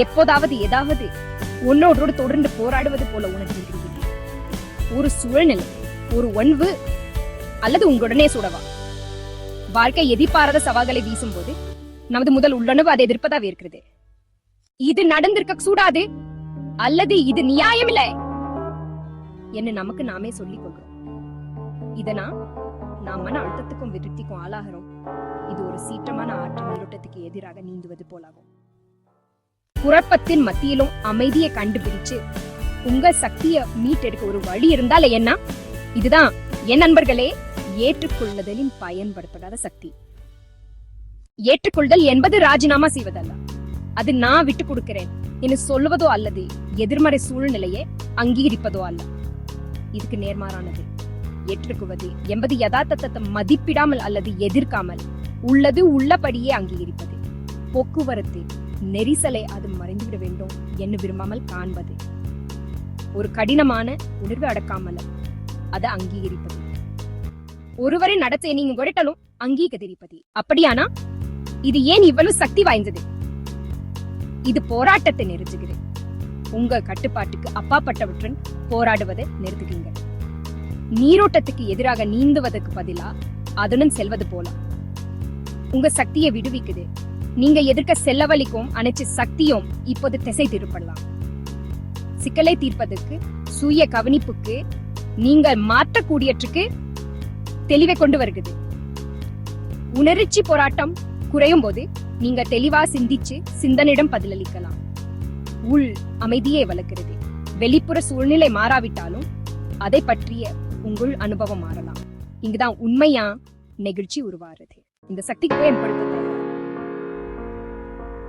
எப்போதாவது ஏதாவது உன்னோடு தொடர்ந்து போராடுவது போல உணர்ந்திருக்கிறீர்கள்? ஒரு சூழ்நிலை, ஒரு ஒன்வு அல்லது உங்களுடனே சுடவா? வாழ்க்கை எதிர்பாராத சவால்களை வீசும் போது நமது முதல் உள்ளுணர்வு அதை எதிர்ப்பதாக இருக்கிறது. இது நடந்திருக்க கூடாது அல்லது இது நியாயமில்லை என்று நமக்கு நாமே சொல்லிக் கொள்கிறோம். இதனா நாம் மன அழுத்தத்துக்கும் விருத்திக்கும் ஆளாகிறோம். இது ஒரு சீற்றமான ஆற்று நீரோட்டத்துக்கு எதிராக நீந்துவது போலாகும். குழப்பத்தின் மத்தியிலும் அமைதியை கண்டுபிடிச்சு உங்க சக்தியை மீட்டெடுக்க ஒரு வழி இருந்தால என்ன? இதுதான் என் நண்பர்களே ஏற்றுக்கொள்ளுதலின் பயன்படுத்தப்படாத சக்தி. ஏற்றுக்கொள்ளுதல் என்பது ராஜினாமா செய்வதல்ல. அது நான் விட்டு கொடுக்கிறேன் என்று சொல்லுவதோ அல்லது எதிர்மறை சூழ்நிலையை அங்கீகரிப்பதோ அல்ல. இதுக்கு நேர்மாறானது. ஏற்றுக்குவது என்பது யதார்த்தத்தை மதிப்பிடாமல் அல்லது எதிர்க்காமல் உள்ளது உள்ளபடியே அங்கீகரிப்பது. போக்குவரத்து நெரிசலை அது மறைந்துவிட வேண்டும் என்று விரும்பாமல் காண்பது. ஒரு கடினமான உணர்வு அடக்காமல் அதை அங்கீகரிப்பது. ஒருவரை நடத்தை நீங்க குறைட்டாலும் அங்கீகரிப்பது. அப்படியானா இது ஏன் இவ்வளவு சக்தி வாய்ந்தது? இது போராட்டத்தை நிறுத்துகிறது. உங்க கட்டுப்பாட்டுக்கு அப்பாற்பட்டவற்றுடன் போராடுவதை நிறுத்துகிறீங்க. நீரோட்டத்துக்கு எதிராக நீந்துவதற்கு பதிலா அதுடன் செல்வது போல உங்க சக்தியை விடுவிக்குது. நீங்க எதிர்க்க செல்லவழிக்கும் அனைத்து சக்தியும் இப்போது திசை திருப்படலாம். சிக்கலை தீர்ப்பதற்கு சுய கவனிப்புக்கு நீங்கள் மாற்றக்கூடியற்றுக்கு தெளிவை கொண்டு வருகிறது. உணர்ச்சி போராட்டம் குறையும் போது நீங்க தெளிவா சிந்திச்சு சிந்தனையிடம் பதிலளிக்கலாம். உள் அமைதியை வளர்க்கிறது. வெளிப்புற சூழ்நிலை மாறாவிட்டாலும் அதை பற்றிய உங்கள் அனுபவம் மாறலாம். இங்குதான் உண்மையா நெகிழ்ச்சி உருவாகிறது. இந்த சக்திக்கு பயன்படுத்த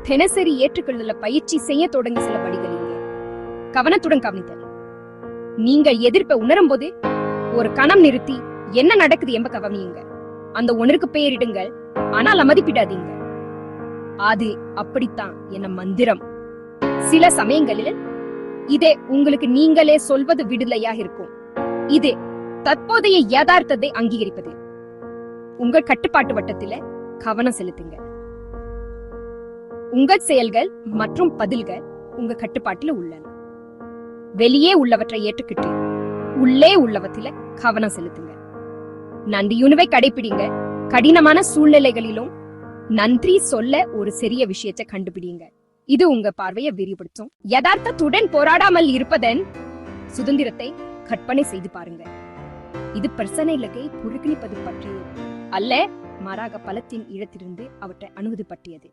தினசரி ஏற்றுக்கொள்ளுதல பயிற்சி செய்ய தொடங்க சில படிகள் இங்கே. கவனத்துடன் கவனித்தல். நீங்கள் எதிர்ப்பை உணரும் போது ஒரு கணம் நிறுத்தி என்ன நடக்குது என்ப கவனியுங்க. அந்த உணர்வுக்கு பெயரிடுங்கள், ஆனால் மதிப்பிடாதீங்க. அது அப்படித்தான் என மந்திரம். சில சமயங்களில் இதே உங்களுக்கு நீங்களே சொல்வது விடுதலையாக இருக்கும். இது தற்போதைய யதார்த்தத்தை அங்கீகரிப்பது. உங்கள் கட்டுப்பாட்டு வட்டத்தில கவனம் செலுத்துங்க. உங்கள் செயல்கள் மற்றும் பதில்கள் உங்க கட்டுப்பாட்டில் உள்ளன. வெளியே உள்ளவற்றை ஏற்றுக்கிட்டு உள்ளே உள்ளவற்றில கவனம் செலுத்துங்க. நன்றியுணர்வை கடைபிடிங்க. கடினமான சூழ்நிலைகளிலும் நன்றி சொல்ல ஒரு சிறிய விஷயத்தை கண்டுபிடிங்க. இது உங்க பார்வையை விரிவுபடுத்தும். யதார்த்தத்துடன் போராடாமல் இருப்பதன் சுதந்திரத்தை கற்பனை செய்து பாருங்க. இது பிரச்சனைகளை புறக்கணிப்பது பற்றியது அல்ல, மாறாக பலத்தின் இடத்திலிருந்து அவற்றை அணுகுது பற்றியது.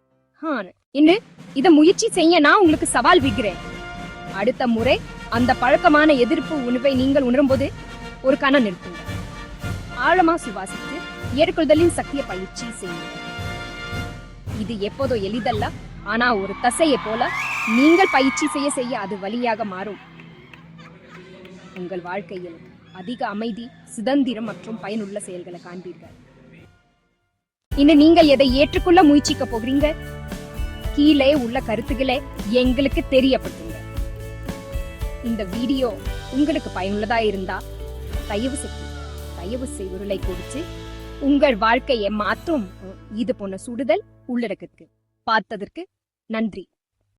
இன்று இதை முயற்சி செய்ய நான் உங்களுக்கு சவால் விடுகிறேன். அடுத்த முறை அந்த பழக்கமான எதிர்ப்பு உணர்வை நீங்கள் உணரும் போது ஒரு கணம் நிறுத்துங்க. ஆழமா சுவாசித்து ஏற்றுக்கொள்ளுதலின் சக்தியை பயிற்சி செய்யுங்க. இது எப்போதோ எளிதல்ல, ஆனா ஒரு தசையை போல நீங்கள் பயிற்சி செய்ய அது வழியாக மாறும். உங்கள் வாழ்க்கையில் அதிக அமைதி, சுதந்திரம் மற்றும் பயனுள்ள செயல்களை காண்பீர்கள். இன்னும் நீங்கள் எதை ஏற்றுக்கொள்ள முயற்சிக்க போகிறீங்க? கீழே உள்ள கருத்துக்களை எங்களுக்கு தெரியப்படுத்துங்க. இந்த வீடியோ உங்களுக்கு பயனுள்ளதா இருந்தா தயவு செய்து கொடுத்து உங்கள் வாழ்க்கையை மாற்றும் இது போன்ற சுடுதல் உள்ளடக்கத்துக்கு பார்த்ததற்கு நன்றி.